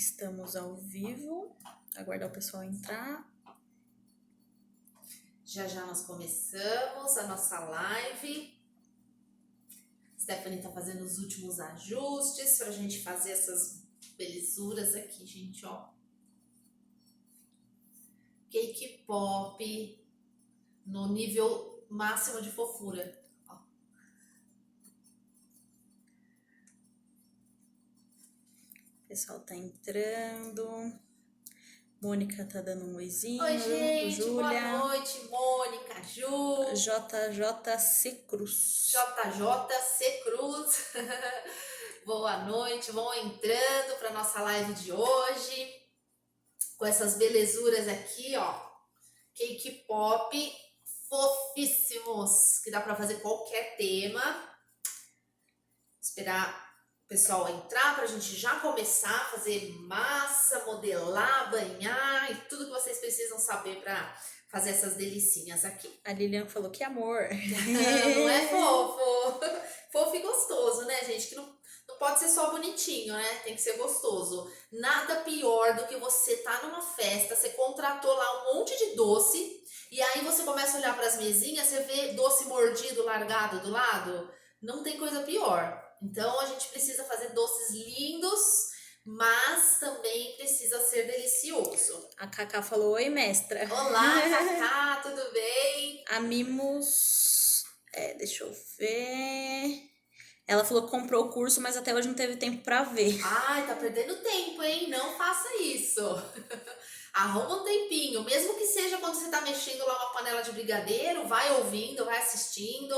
Estamos ao vivo. Aguardar o pessoal entrar. Já nós começamos a nossa live. Stephanie tá fazendo os últimos ajustes pra gente fazer essas belezuras aqui, gente, ó. Cake pop no nível máximo de fofura. Ó. O pessoal tá entrando. Mônica tá dando um oizinho. Oi, gente. Júlia. Boa noite, Mônica, Ju. JJC Cruz. JJC Cruz. Boa noite. Vão entrando para nossa live de hoje. Com essas belezuras aqui, ó. Cake pop fofíssimos. Que dá para fazer qualquer tema. Esperar o pessoal entrar para a gente já começar a fazer massa, modelar, banhar e tudo que vocês precisam saber para fazer essas delicinhas aqui. A Lilian falou que amor. Não é fofo? Fofo e gostoso, né, gente? Que não pode ser só bonitinho, né? Tem que ser gostoso. Nada pior do que você tá numa festa, você contratou lá um monte de doce e aí você começa a olhar para as mesinhas, você vê doce mordido, largado do lado. Não tem coisa pior. Então, a gente precisa fazer doces lindos, mas também precisa ser delicioso. A Cacá falou, oi, mestra. Olá, Cacá, tudo bem? A Mimos, deixa eu ver... Ela falou que comprou o curso, mas até hoje não teve tempo pra ver. Ai, tá perdendo tempo, hein? Não faça isso. Arruma um tempinho, mesmo que seja quando você tá mexendo lá uma panela de brigadeiro, vai ouvindo, vai assistindo.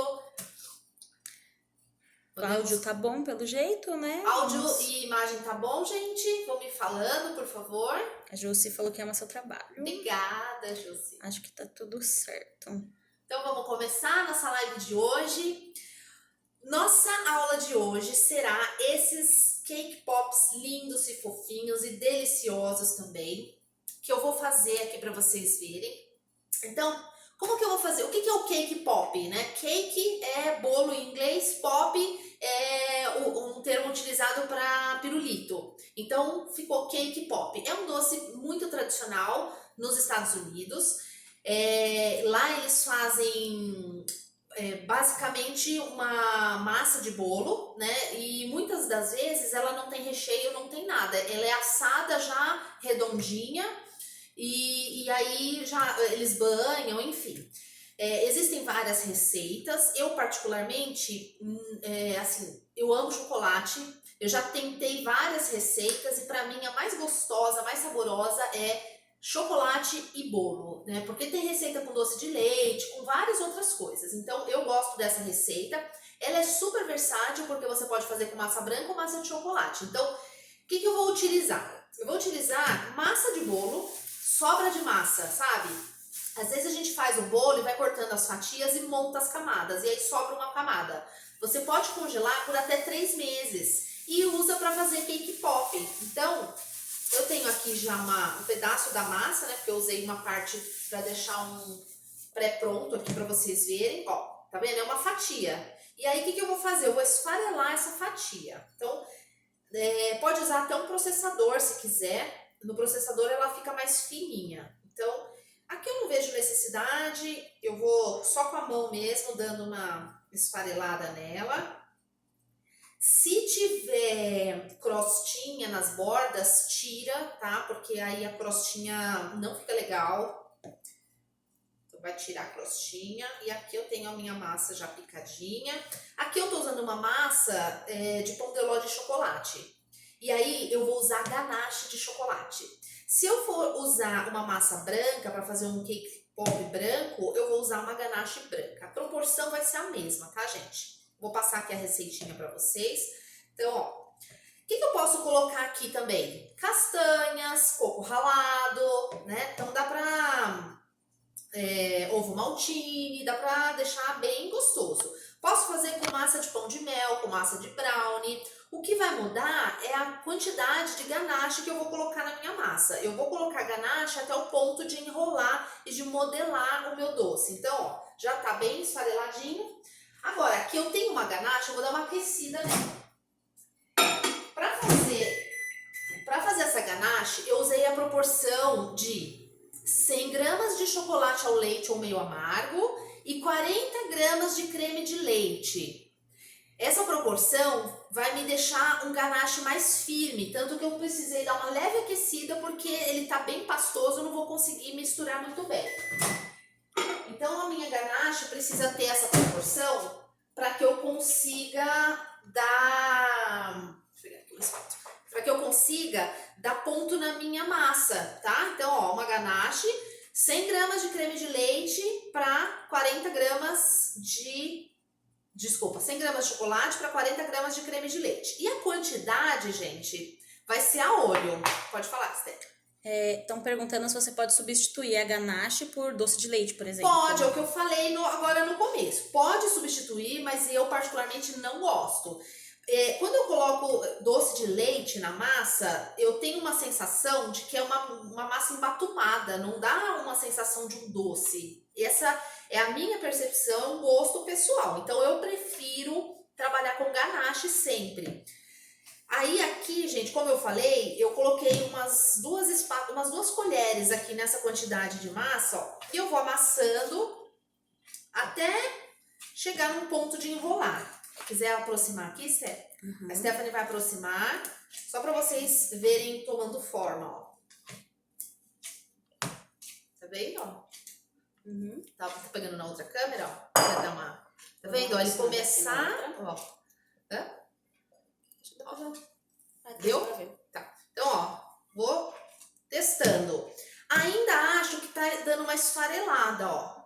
O áudio tá bom pelo jeito, né? Áudio e imagem tá bom, gente? Vão me falando, por favor. A Josi falou que ama seu trabalho. Obrigada, Josi. Acho que tá tudo certo. Então vamos começar a nossa live de hoje. Nossa aula de hoje será esses cake pops lindos e fofinhos e deliciosos também, que eu vou fazer aqui para vocês verem. Então, como que eu vou fazer? O que é o cake pop, né? Cake é bolo em inglês, pop é um termo utilizado para pirulito. Então, ficou cake pop. É um doce muito tradicional nos Estados Unidos. Lá eles fazem basicamente uma massa de bolo, né? E muitas das vezes ela não tem recheio, não tem nada. Ela é assada já redondinha. E aí já eles banham, enfim. Existem várias receitas. Eu particularmente, assim, eu amo chocolate. Eu já tentei várias receitas e para mim a mais gostosa, a mais saborosa é chocolate e bolo, né? Porque tem receita com doce de leite, com várias outras coisas. Então eu gosto dessa receita. Ela é super versátil porque você pode fazer com massa branca ou massa de chocolate. Então, o que eu vou utilizar? Eu vou utilizar massa de bolo, sobra de massa, sabe? Às vezes a gente faz o bolo e vai cortando as fatias e monta as camadas, e aí sobra uma camada. Você pode congelar por até 3 meses e usa para fazer cake pop. Então, eu tenho aqui já um pedaço da massa, né? Porque eu usei uma parte para deixar um pré-pronto aqui para vocês verem. Ó, tá vendo? É uma fatia. E aí, o que eu vou fazer? Eu vou esfarelar essa fatia. Então, pode usar até um processador se quiser. No processador ela fica mais fininha. Então, aqui eu não vejo necessidade, eu vou só com a mão mesmo dando uma esfarelada nela. Se tiver crostinha nas bordas, tira, tá? Porque aí a crostinha não fica legal. Então vai tirar a crostinha. E aqui eu tenho a minha massa já picadinha. Aqui eu tô usando uma massa de pão de ló de chocolate. E aí eu vou usar ganache de chocolate. Se eu for usar uma massa branca para fazer um cake pop branco, eu vou usar uma ganache branca. A proporção vai ser a mesma, tá, gente? Vou passar aqui a receitinha para vocês. Então, ó, o que eu posso colocar aqui também? Castanhas, coco ralado, né? Então dá pra ovo maltine, dá pra deixar bem gostoso. Posso fazer com massa de pão de mel, com massa de brownie. O que vai mudar é a quantidade de ganache que eu vou colocar na minha massa. Eu vou colocar ganache até o ponto de enrolar e de modelar o meu doce. Então, ó, já tá bem esfareladinho. Agora, aqui eu tenho uma ganache, eu vou dar uma aquecida nela. Pra fazer essa ganache, a proporção de 100 gramas de chocolate ao leite ou meio amargo e 40 gramas de creme de leite. Essa proporção vai me deixar um ganache mais firme, tanto que eu precisei dar uma leve aquecida porque ele tá bem pastoso, eu não vou conseguir misturar muito bem. Então a minha ganache precisa ter essa proporção para que eu consiga dar... para que eu consiga dar ponto na minha massa, tá? Então, ó, uma ganache, 100 gramas de creme de leite para 40 gramas de... Desculpa, 100 gramas de chocolate para 40 gramas de creme de leite. E a quantidade, gente, vai ser a olho. Pode falar, Esther. Estão perguntando se você pode substituir a ganache por doce de leite, por exemplo. Pode, é o que eu falei agora no começo. Pode substituir, mas eu particularmente não gosto. Quando eu coloco doce de leite na massa, eu tenho uma sensação de que é uma massa embatumada, não dá uma sensação de um doce. Essa é a minha percepção, um gosto pessoal. Então eu prefiro trabalhar com ganache sempre. Aí aqui, gente, como eu falei, eu coloquei umas duas colheres aqui nessa quantidade de massa, ó, e eu vou amassando até chegar num ponto de enrolar. Se quiser aproximar aqui, Steph, a Stephanie vai aproximar, só para vocês verem tomando forma, ó. Tá vendo, ó? Tá pegando na outra câmera, ó. Vai dar uma... Tá vendo? Ó, ele começar, ó. Deu? Tá. Então, ó, vou testando. Ainda acho que tá dando uma esfarelada, ó.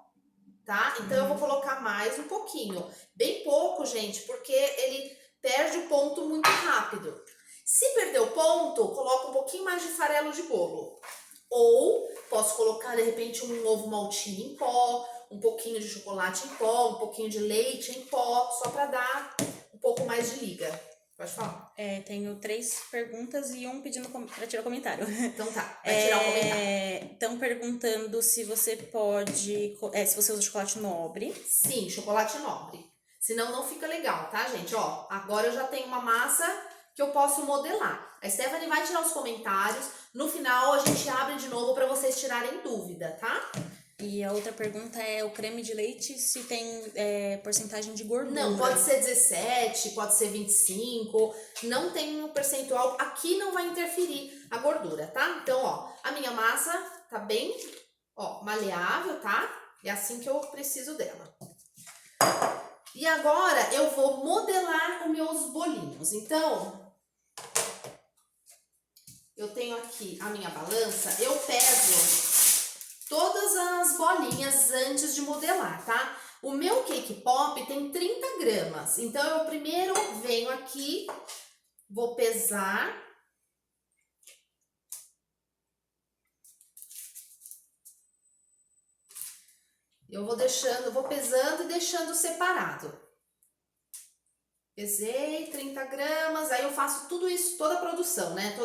Tá? Então eu vou colocar mais um pouquinho. Bem pouco, gente, porque ele perde o ponto muito rápido. Se perder o ponto, coloca um pouquinho mais de farelo de bolo. Ou posso colocar, de repente, um ovo maltine em pó, um pouquinho de chocolate em pó, um pouquinho de leite em pó, só para dar um pouco mais de liga. Pode falar. Tenho 3 perguntas e um pedindo para tirar o comentário. Então tá, vai tirar o comentário. Estão perguntando se você pode... se você usa chocolate nobre. Sim, chocolate nobre. Senão não fica legal, tá, gente? Ó, agora eu já tenho uma massa que eu posso modelar. A Stephanie vai tirar os comentários. No final a gente abre de novo para vocês tirarem dúvida, tá? E a outra pergunta é o creme de leite, se tem porcentagem de gordura. Não, pode ser 17, pode ser 25, não tem um percentual, aqui não vai interferir a gordura, tá? Então, ó, a minha massa tá bem, ó, maleável, tá? É assim que eu preciso dela. E agora eu vou modelar os meus bolinhos. Então, eu tenho aqui a minha balança, eu peso todas as bolinhas antes de modelar, tá? O meu cake pop tem 30 gramas, então eu primeiro venho aqui, vou pesar. Eu vou pesando e deixando separado. Pesei 30 gramas, aí eu faço tudo isso, toda a produção, né?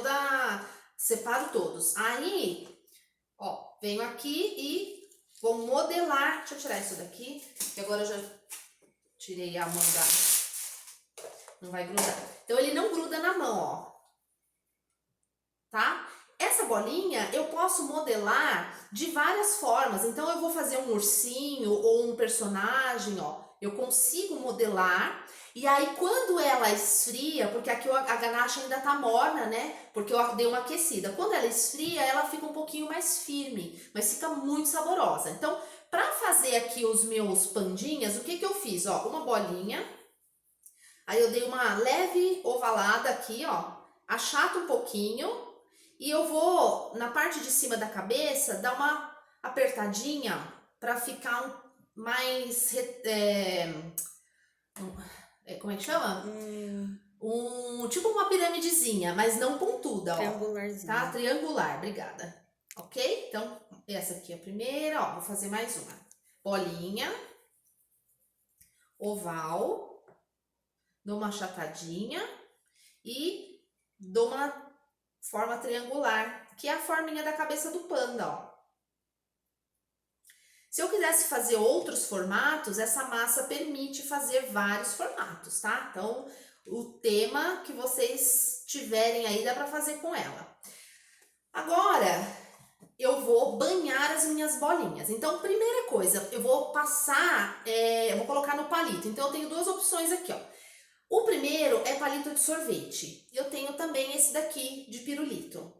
Separo todos. Aí, ó, venho aqui e vou modelar. Deixa eu tirar isso daqui, que agora eu já tirei a mão da... Não vai grudar. Então, ele não gruda na mão, ó. Tá? Essa bolinha eu posso modelar de várias formas. Então, eu vou fazer um ursinho ou um personagem, ó. Eu consigo modelar. E aí, quando ela esfria, porque aqui a ganache ainda tá morna, né? Porque eu dei uma aquecida. Quando ela esfria, ela fica um pouquinho mais firme, mas fica muito saborosa. Então, pra fazer aqui os meus pandinhas, o que que eu fiz? Ó, uma bolinha. Aí eu dei uma leve ovalada aqui, ó. Achato um pouquinho. E eu vou, na parte de cima da cabeça, dar uma apertadinha pra ficar mais... como é que chama? Tipo uma piramidezinha, mas não pontuda, ó. Triangularzinho. Tá? Triangular, obrigada. Ok? Então, essa aqui é a primeira, ó. Vou fazer mais uma. Bolinha. Oval. Dou uma achatadinha. E dou uma forma triangular, que é a forminha da cabeça do panda, ó. Se eu quisesse fazer outros formatos, essa massa permite fazer vários formatos, tá? Então, o tema que vocês tiverem aí dá pra fazer com ela. Agora, eu vou banhar as minhas bolinhas. Então, primeira coisa, eu vou passar, eu vou colocar no palito. Então, eu tenho duas opções aqui, ó. O primeiro é palito de sorvete. Eu tenho também esse daqui de pirulito.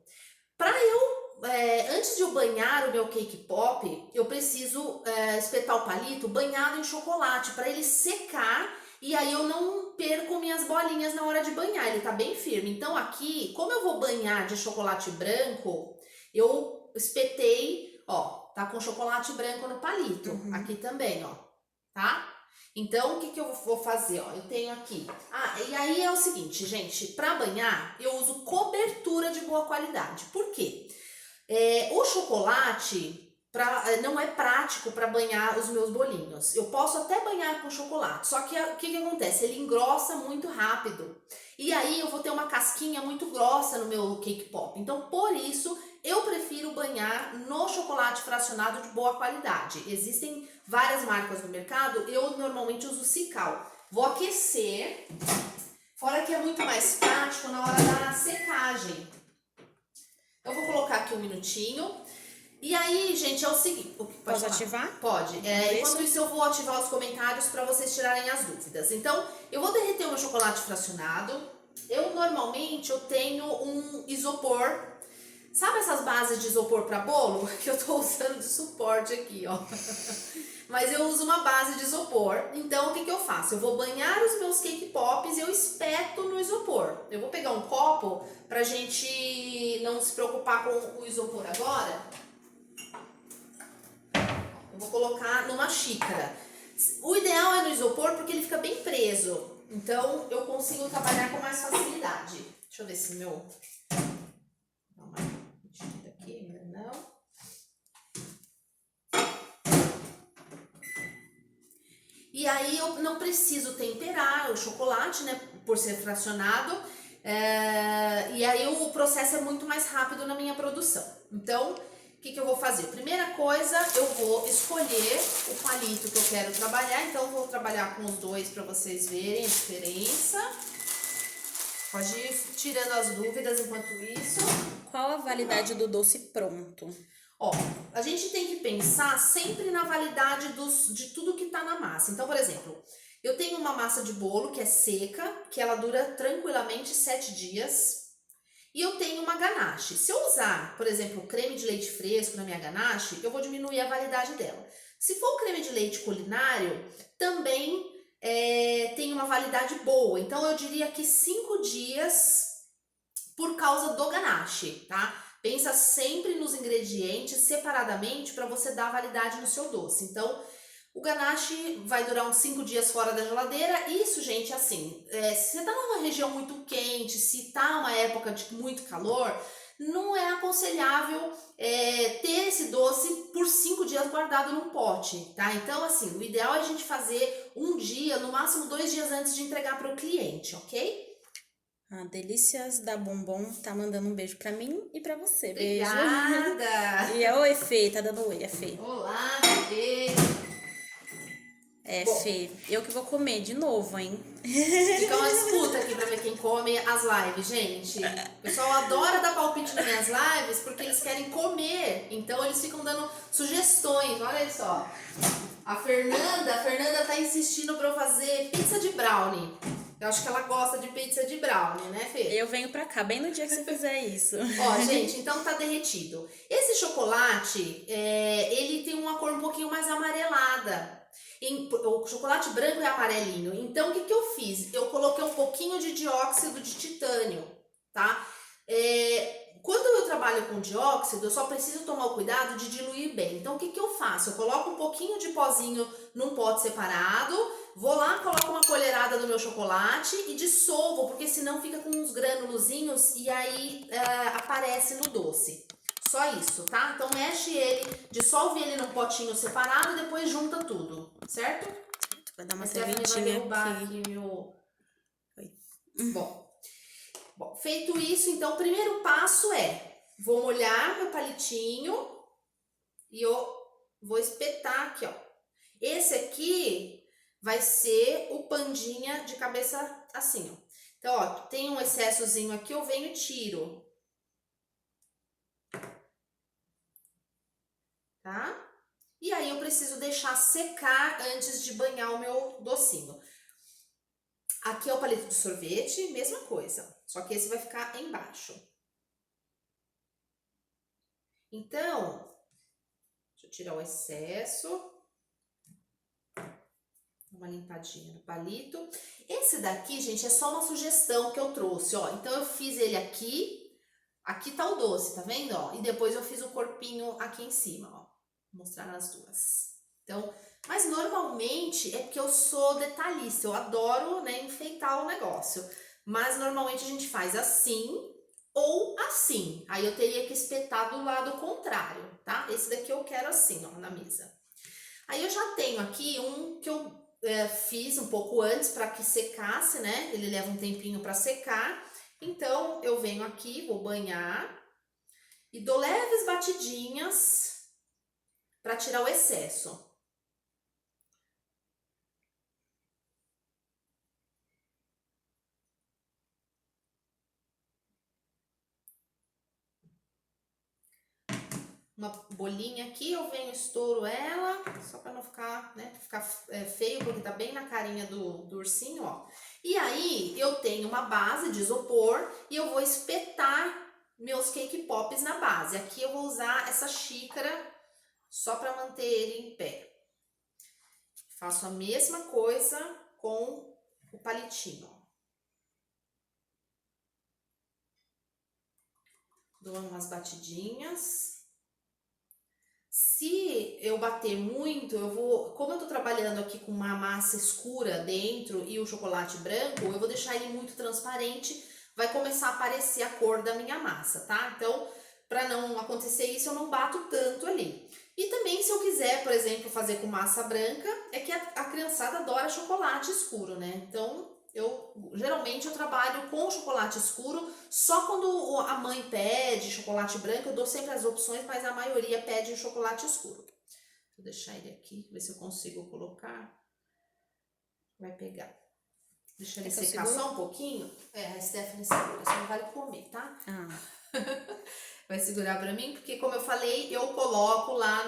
Antes de eu banhar o meu cake pop, eu preciso espetar o palito banhado em chocolate para ele secar e aí eu não perco minhas bolinhas na hora de banhar. Ele tá bem firme. Então aqui, como eu vou banhar de chocolate branco, eu espetei, ó, tá com chocolate branco no palito. Uhum. Aqui também, ó, tá? Então, o que eu vou fazer? Ó, eu tenho aqui. E aí é o seguinte, gente, para banhar, eu uso cobertura de boa qualidade. Por quê? O chocolate não é prático para banhar os meus bolinhos. Eu posso até banhar com chocolate, só que o que acontece? Ele engrossa muito rápido. E aí eu vou ter uma casquinha muito grossa no meu cake pop. Então, por isso, eu prefiro banhar no chocolate fracionado de boa qualidade. Existem várias marcas no mercado, eu normalmente uso Cical. Vou aquecer, fora que é muito mais prático na hora da secagem. Eu vou colocar aqui um minutinho. E aí, gente, é o seguinte... Posso ativar? Pode. Enquanto isso, eu vou ativar os comentários para vocês tirarem as dúvidas. Então, eu vou derreter o meu chocolate fracionado. Normalmente, eu tenho um isopor. Sabe essas bases de isopor para bolo? Que eu tô usando de suporte aqui, ó. Mas eu uso uma base de isopor. Então, o que eu faço? Eu vou banhar os meus cake pops e eu espeto no isopor. Eu vou pegar um copo pra gente não se preocupar com o isopor agora. Eu vou colocar numa xícara. O ideal é no isopor porque ele fica bem preso. Então, eu consigo trabalhar com mais facilidade. Deixa eu ver se meu... Dá uma medida aqui, ainda não. E aí eu não preciso temperar o chocolate, né, por ser fracionado, e aí o processo é muito mais rápido na minha produção. Então, o que eu vou fazer? Primeira coisa, eu vou escolher o palito que eu quero trabalhar, então eu vou trabalhar com os dois para vocês verem a diferença. Pode ir tirando as dúvidas enquanto isso. Qual a validade do doce pronto? Ó, a gente tem que pensar sempre na validade de tudo que tá na massa. Então, por exemplo, eu tenho uma massa de bolo que é seca, que ela dura tranquilamente 7 dias. E eu tenho uma ganache. Se eu usar, por exemplo, creme de leite fresco na minha ganache, eu vou diminuir a validade dela. Se for o creme de leite culinário, também tem uma validade boa. Então, eu diria que 5 dias por causa do ganache, tá? Pensa sempre nos ingredientes separadamente para você dar validade no seu doce. Então, o ganache vai durar uns 5 dias fora da geladeira. Isso, gente, assim, se você tá numa região muito quente, se tá uma época de muito calor, não é aconselhável ter esse doce por 5 dias guardado num pote, tá? Então, assim, o ideal é a gente fazer um dia, no máximo 2 dias antes de entregar para o cliente, ok? A Delícias da Bombom tá mandando um beijo pra mim e pra você. Beijo. Obrigada! E oi, Fê, tá dando oi, a Fê. Olá, beijo! Bom, Fê, eu que vou comer de novo, hein? fica uma disputa aqui pra ver quem come as lives, gente. O pessoal adora dar palpite nas minhas lives porque eles querem comer. Então eles ficam dando sugestões. Olha só. A Fernanda tá insistindo pra eu fazer pizza de brownie. Eu acho que ela gosta de pizza de brownie, né, Fê? Eu venho pra cá bem no dia que você fizer isso. Ó, gente, então tá derretido. Esse chocolate, ele tem uma cor um pouquinho mais amarelada. O chocolate branco é amarelinho. Então, o que eu fiz? Eu coloquei um pouquinho de dióxido de titânio, tá? Quando eu trabalho com dióxido, eu só preciso tomar o cuidado de diluir bem. Então, o que eu faço? Eu coloco um pouquinho de pozinho num pote separado, vou lá, coloco uma colherada do meu chocolate e dissolvo, porque senão fica com uns granulozinhos e aí aparece no doce. Só isso, tá? Então mexe ele, dissolve ele num potinho separado e depois junta tudo, certo? Vai dar uma Stephanie vai serventinha derrubar aqui. aqui meu... Oi. Bom, feito isso, então o primeiro passo vou molhar meu palitinho e eu vou espetar aqui, ó. Esse aqui vai ser o pandinha de cabeça assim, ó. Então, ó, tem um excessozinho aqui, eu venho e tiro. tá? E aí eu preciso deixar secar antes de banhar o meu docinho. Aqui é o palito de sorvete, mesma coisa, só que esse vai ficar embaixo. Então, deixa eu tirar o excesso. Uma limpadinha no palito. Esse daqui, gente, é só uma sugestão que eu trouxe, ó. Então eu fiz ele aqui. Aqui tá o doce, tá vendo, ó? E depois eu fiz o corpinho aqui em cima, ó. Vou mostrar nas duas. Então, mas normalmente é porque eu sou detalhista, eu adoro, né, enfeitar o negócio. Mas normalmente a gente faz assim ou assim. Aí eu teria que espetar do lado contrário, tá? Esse daqui eu quero assim, ó, na mesa. Aí eu já tenho aqui um que eu fiz um pouco antes para que secasse, né? Ele leva um tempinho para secar. Então eu venho aqui, vou banhar e dou leves batidinhas para tirar o excesso. Uma bolinha aqui, eu venho, estouro ela, só para não ficar, né, ficar feio, porque tá bem na carinha do ursinho, ó. E aí, eu tenho uma base de isopor e eu vou espetar meus cake pops na base. Aqui eu vou usar essa xícara só para manter ele em pé. Faço a mesma coisa com o palitinho, ó. Dou umas batidinhas. Se eu bater muito, eu vou, como eu tô trabalhando aqui com uma massa escura dentro e o chocolate branco, eu vou deixar ele muito transparente, vai começar a aparecer a cor da minha massa, tá? Então, para não acontecer isso, eu não bato tanto ali. E também, se eu quiser, por exemplo, fazer com massa branca, é que a criançada adora chocolate escuro, né? Então, geralmente eu trabalho com chocolate escuro, só quando a mãe pede chocolate branco, eu dou sempre as opções, mas a maioria pede chocolate escuro. Vou deixar ele aqui, ver se eu consigo colocar. Vai pegar. Deixa ele secar só um pouquinho. A Stephanie segura, só não vale comer, tá? Vai segurar pra mim, porque como eu falei, eu coloco lá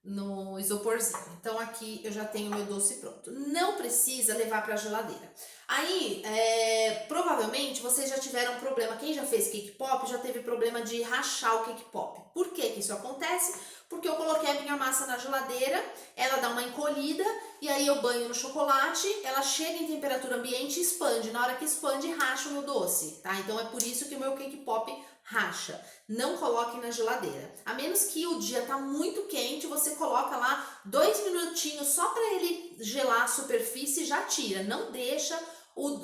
no isoporzinho. Então aqui eu já tenho meu doce pronto. Não precisa levar para a geladeira. Aí, provavelmente vocês já tiveram problema. Quem já fez cake pop já teve problema de rachar o cake pop. Por que que isso acontece? Porque eu coloquei a minha massa na geladeira, ela dá uma encolhida e aí eu banho no chocolate, ela chega em temperatura ambiente e expande. Na hora que expande, racha o meu doce, tá? Então é por isso que o meu cake pop racha. Não coloque na geladeira. A menos que o dia tá muito quente, você coloca lá 2 minutinhos só para ele gelar a superfície e já tira. Não deixa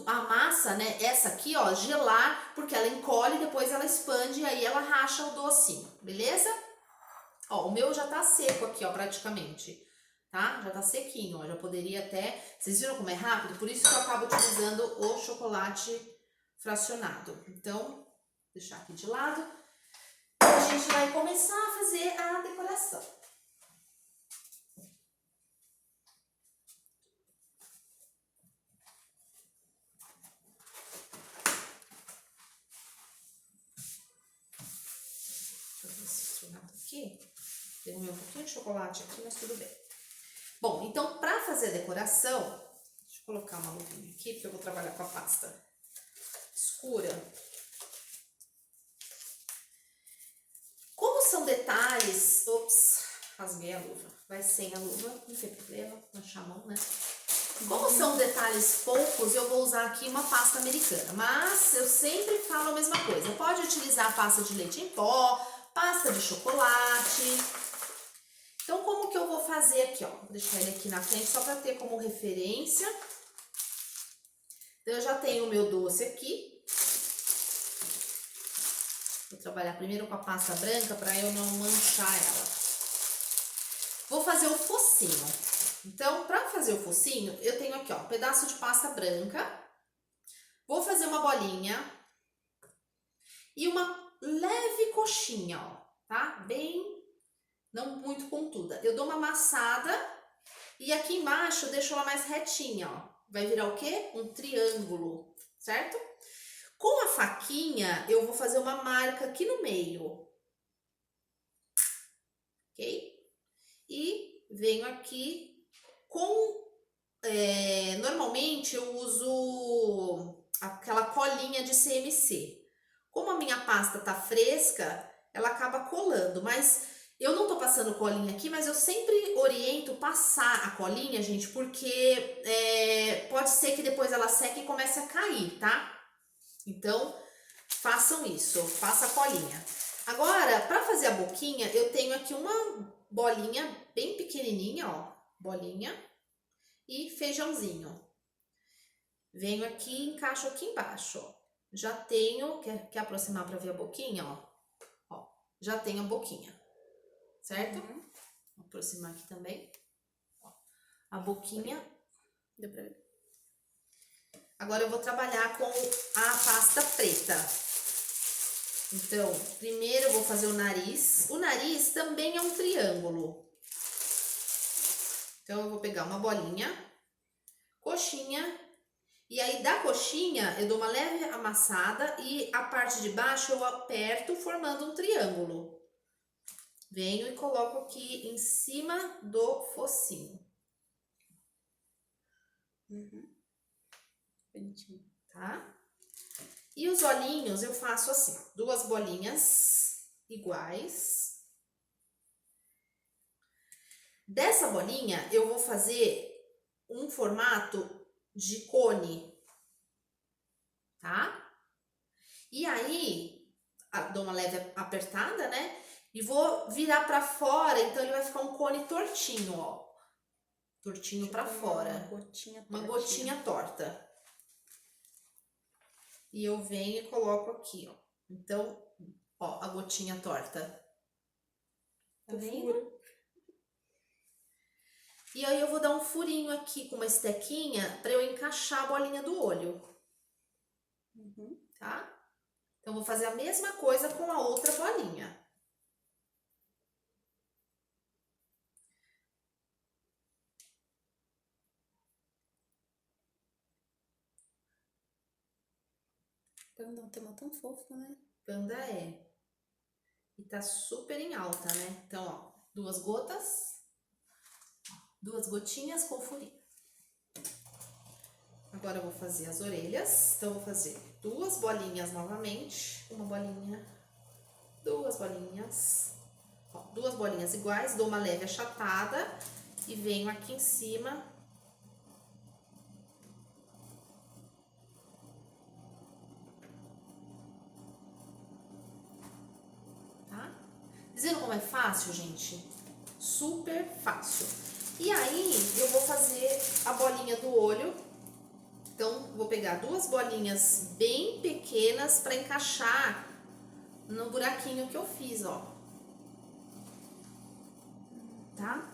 a massa, né, essa aqui, ó, gelar, porque ela encolhe, depois ela expande e aí ela racha o docinho, beleza? Ó, o meu já tá seco aqui, ó, praticamente, tá? Já tá sequinho, ó, já poderia até... Vocês viram como é rápido? Por isso que eu acabo utilizando o chocolate fracionado. Então, vou deixar aqui de lado. A gente vai começar a fazer a decoração. Deixa eu ver esse formato aqui. Derrubei um pouquinho de chocolate aqui, mas tudo bem. Bom, então para fazer a decoração, deixa eu colocar uma luvinha aqui, porque eu vou trabalhar com a pasta escura. Como são detalhes... Ops, rasguei a luva. Vai sem a luva, não tem problema, manchar a mão, né? Como são detalhes poucos, eu vou usar aqui uma pasta americana. Mas eu sempre falo a mesma coisa. Pode utilizar pasta de leite em pó, pasta de chocolate. Então, como que eu vou fazer aqui, ó? Vou deixar ele aqui na frente só para ter como referência. Então, eu já tenho o meu doce aqui. Vou trabalhar primeiro com a pasta branca para eu não manchar ela. Vou fazer o focinho. Então, para fazer o focinho, eu tenho aqui, ó, um pedaço de pasta branca. Vou fazer uma bolinha e uma leve coxinha, ó, tá? Bem, não muito pontuda. Eu dou uma amassada e aqui embaixo eu deixo ela mais retinha, ó. Vai virar o quê? Um triângulo, certo? Com a faquinha, eu vou fazer uma marca aqui no meio. ok? E venho aqui com... normalmente eu uso aquela colinha de CMC. Como a minha pasta tá fresca, ela acaba colando, mas eu não tô passando colinha aqui, mas eu sempre oriento passar a colinha, gente, porque pode ser que depois ela seque e comece a cair, tá? Então, façam isso, passa a colinha. Agora, para fazer a boquinha, eu tenho aqui uma bolinha bem pequenininha, ó, bolinha e feijãozinho. Venho aqui e encaixo aqui embaixo, ó. Já tenho, quer aproximar para ver a boquinha, ó? Ó, já tenho a boquinha, certo? Vou aproximar aqui também. Ó, a boquinha. Deu pra ver? Agora eu vou trabalhar com a pasta preta. Então, primeiro eu vou fazer o nariz. O nariz também é um triângulo. Então, eu vou pegar uma bolinha, coxinha, e aí da coxinha eu dou uma leve amassada e a parte de baixo eu aperto formando um triângulo. Venho e coloco aqui em cima do focinho. Bonitinho. Tá? E os olhinhos eu faço assim, ó, 2 bolinhas iguais. Dessa bolinha eu vou fazer um formato de cone, tá? E aí, dou uma leve apertada, né? E vou virar pra fora, então ele vai ficar um cone tortinho, ó. Tortinho pra fora. Uma gotinha torta. E eu venho e coloco aqui, ó. Então, ó, a gotinha torta. Tá vendo? E aí eu vou dar um furinho aqui com uma estequinha para eu encaixar a bolinha do olho. Tá? Então, vou fazer a mesma coisa com a outra bolinha. Panda é um tema tão fofo, né? Panda é. E tá super em alta, né? Então, ó, 2 gotas. 2 gotinhas com furinho. Agora eu vou fazer as orelhas. Então, eu vou fazer 2 bolinhas novamente. Uma bolinha, 2 bolinhas. Ó, 2 bolinhas iguais. Dou uma leve achatada e venho aqui em cima. Tá? Dizendo como é fácil, gente? Super fácil. E aí, eu vou fazer a bolinha do olho. Então, vou pegar 2 bolinhas bem pequenas para encaixar no buraquinho que eu fiz, ó. Tá?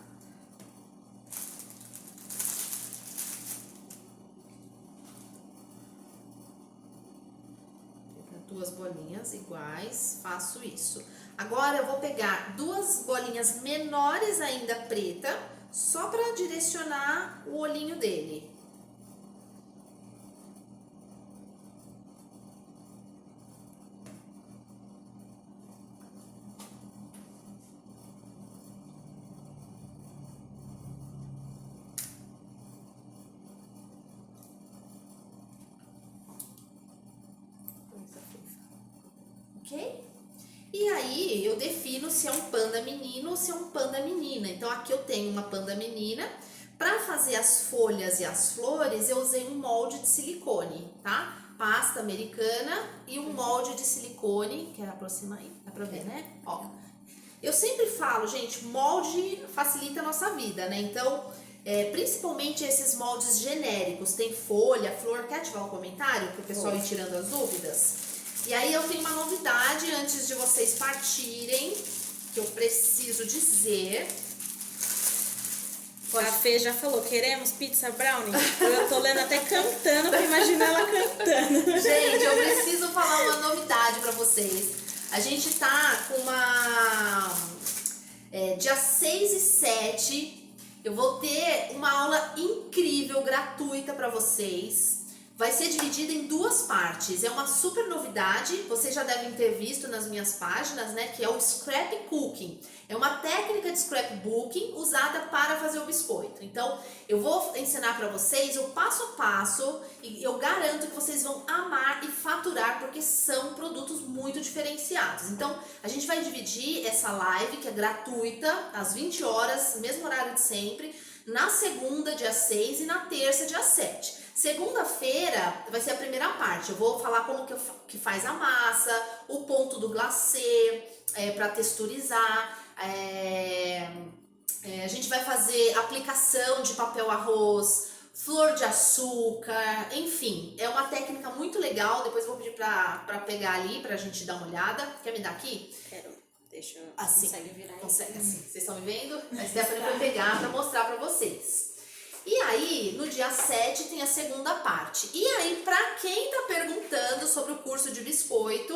Vou pegar 2 bolinhas iguais, faço isso. Agora, eu vou pegar 2 bolinhas menores ainda preta, só para direcionar o olhinho dele. Ok? E aí, eu defino se é um panda menino ou se é um panda menina. Então, aqui eu tenho uma panda menina. Para fazer as folhas e as flores, eu usei um molde de silicone, tá? Pasta americana e um molde de silicone. Quer aproximar aí? Dá pra ver, né? Ó. Eu sempre falo, gente, molde facilita a nossa vida, né? Então, principalmente esses moldes genéricos, tem folha, flor. Quer ativar um comentário para o pessoal ir tirando as dúvidas? E aí eu tenho uma novidade antes de vocês partirem, que eu preciso dizer. A Fê já falou, queremos pizza brownie? Eu tô lendo até cantando, pra imaginar ela cantando. Gente, eu preciso falar uma novidade pra vocês. A gente tá com uma... dia 6 e 7, eu vou ter uma aula incrível, gratuita pra vocês, vai ser dividida em 2 partes. É uma super novidade, vocês já devem ter visto nas minhas páginas, né? Que é o scrapcooking. É uma técnica de scrapbooking usada para fazer o biscoito. Então, eu vou ensinar para vocês o passo a passo e eu garanto que vocês vão amar e faturar porque são produtos muito diferenciados. Então, a gente vai dividir essa live, que é gratuita, às 20 horas, mesmo horário de sempre, na segunda, dia 6 e na terça, dia 7. Segunda-feira vai ser a primeira parte. Eu vou falar como que faz a massa, o ponto do glacê, para texturizar. A gente vai fazer aplicação de papel arroz, flor de açúcar, enfim. É uma técnica muito legal. Depois eu vou pedir para pegar ali, pra gente dar uma olhada. Quer me dar aqui? Quero. Deixa eu... Assim. Consegue virar aí? Consegue, assim. Vocês estão me vendo? A Stephanie vai pegar para mostrar para vocês. E aí, no dia 7 tem a segunda parte. E aí, para quem tá perguntando sobre o curso de biscoito,